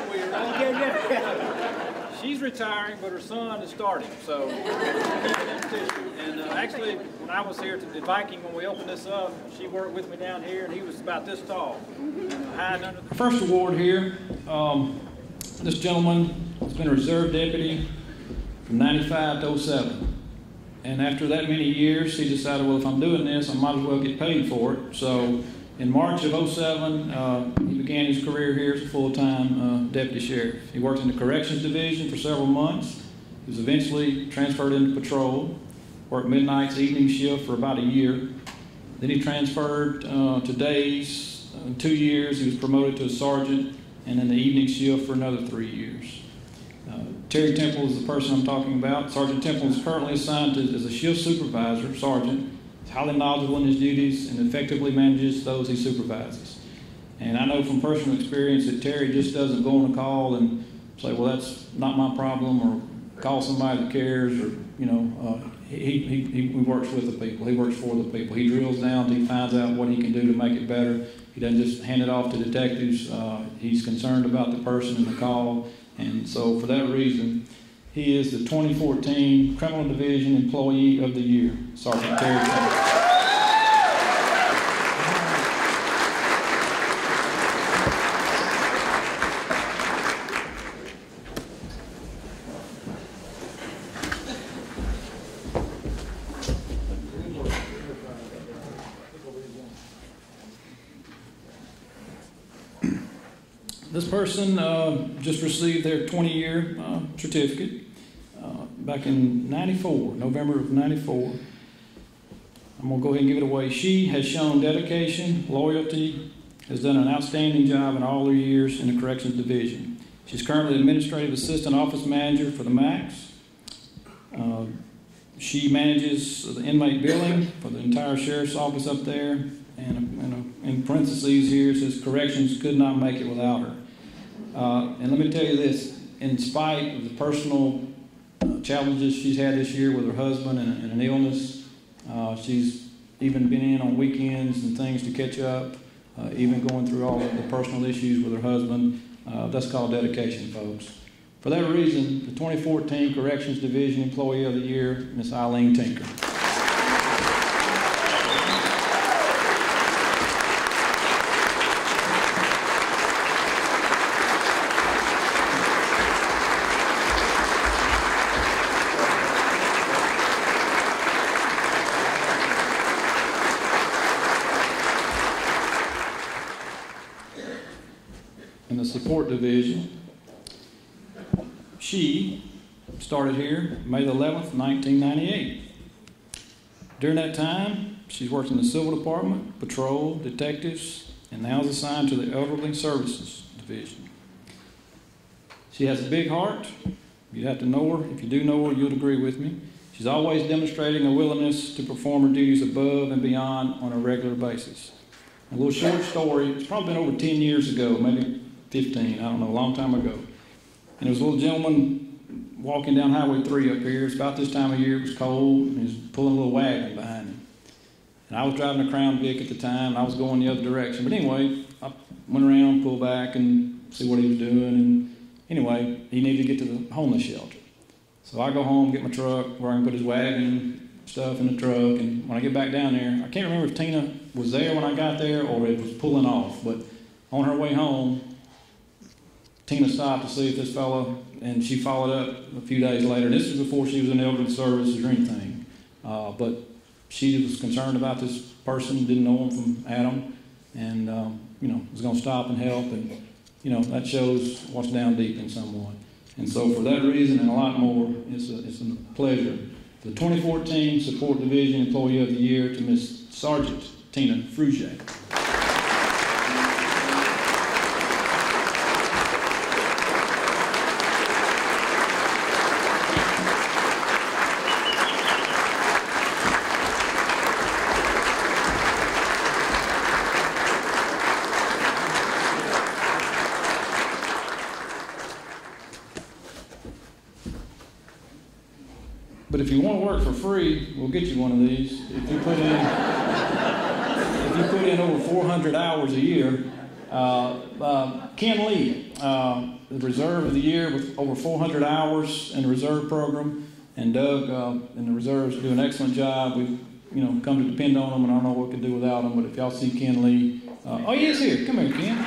that weird. She's retiring, but her son is starting, so and actually, when I was here at Viking, when we opened this up, she worked with me down here, and he was about this tall. Hiding under the first award here, this gentleman has been a reserve deputy from 95 to 07. And after that many years, he decided, well, if I'm doing this, I might as well get paid for it. So in March of 07, he began his career here as a full-time deputy sheriff. He worked in the corrections division for several months. He was eventually transferred into patrol, worked midnights, evening shift for about a year. Then he transferred to days. In 2 years, he was promoted to a sergeant, and then the evening shift for another 3 years. Terry Temple is the person I'm talking about. Sergeant Temple is currently assigned as a shift supervisor, sergeant. He's highly knowledgeable in his duties and effectively manages those he supervises. And I know from personal experience that Terry just doesn't go on a call and say, well, that's not my problem, or call somebody that cares, or, you know, he works with the people. He works for the people. He drills down, he finds out what he can do to make it better. He doesn't just hand it off to detectives. He's concerned about the person in the call. And so for that reason, he is the 2014 Criminal Division Employee of the Year, Sergeant Terry Temple. This person just received their 20-year certificate back in '94, November of '94. I'm going to go ahead and give it away. She has shown dedication, loyalty, has done an outstanding job in all her years in the Corrections Division. She's currently Administrative Assistant Office Manager for the MAX. She manages the inmate billing for the entire Sheriff's Office up there. And in parentheses here, it says corrections could not make it without her. And let me tell you this, in spite of the personal challenges she's had this year with her husband and an illness, she's even been in on weekends and things to catch up, even going through all of the personal issues with her husband. That's called dedication, folks. For that reason, the 2014 Corrections Division Employee of the Year, Miss Eileen Tinker. In the Support Division, she started here May the 11th, 1998. During that time, she's worked in the Civil Department, Patrol, Detectives, and now is assigned to the Elderly Services Division. She has a big heart. You'd have to know her. If you do know her, you'll agree with me. She's always demonstrating a willingness to perform her duties above and beyond on a regular basis. A little short story. It's probably been over 10 years ago, maybe 15, I don't know, a long time ago. And there was a little gentleman walking down Highway 3 up here. It's about this time of year, it was cold, and he was pulling a little wagon behind him. And I was driving a Crown Vic at the time, and I was going the other direction. But anyway, I went around, pulled back, and see what he was doing. And anyway, he needed to get to the homeless shelter. So I go home, get my truck, where I can put his wagon stuff in the truck, and when I get back down there, I can't remember if Tina was there when I got there or it was pulling off, but on her way home, Tina stopped to see if this fellow, and she followed up a few days later. This is before she was in elderly services or anything. But she was concerned about this person, didn't know him from Adam, and you know, was going to stop and help. And you know, that shows what's down deep in someone. And so for that reason and a lot more, it's a pleasure. The 2014 Support Division Employee of the Year to Miss Sergeant Tina Frugier. But if you want to work for free, we'll get you one of these. If you put in over 400 hours a year, Ken Lee. the reserve of the year with over 400 hours in the reserve program. And Doug in the reserves do an excellent job. We've come to depend on them, and I don't know what we could do without them. But if y'all see Ken Lee, oh, he is here. Come here, Ken.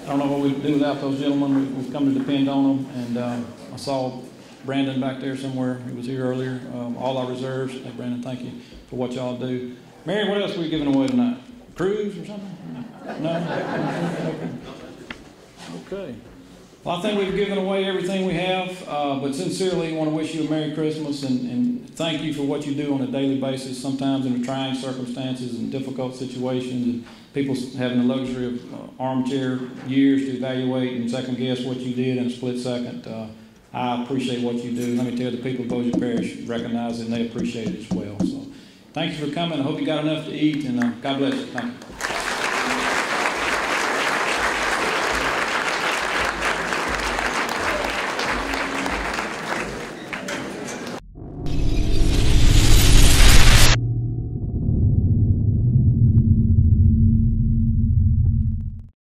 I don't know what we'd do without those gentlemen. We've come to depend on them, and I saw Brandon back there somewhere. He was here earlier. All our reserves. Hey, Brandon, thank you for what y'all do. Mary, what else are we giving away tonight? Cruise or something? No? Okay. Well, I think we've given away everything we have, but sincerely want to wish you a Merry Christmas and thank you for what you do on a daily basis, sometimes in trying circumstances and difficult situations, and people having the luxury of armchair years to evaluate and second guess what you did in a split second. I appreciate what you do. Let me tell the people of Bossier Parish recognize it and they appreciate it as well. So thank you for coming. I hope you got enough to eat, and God bless you. Thank you.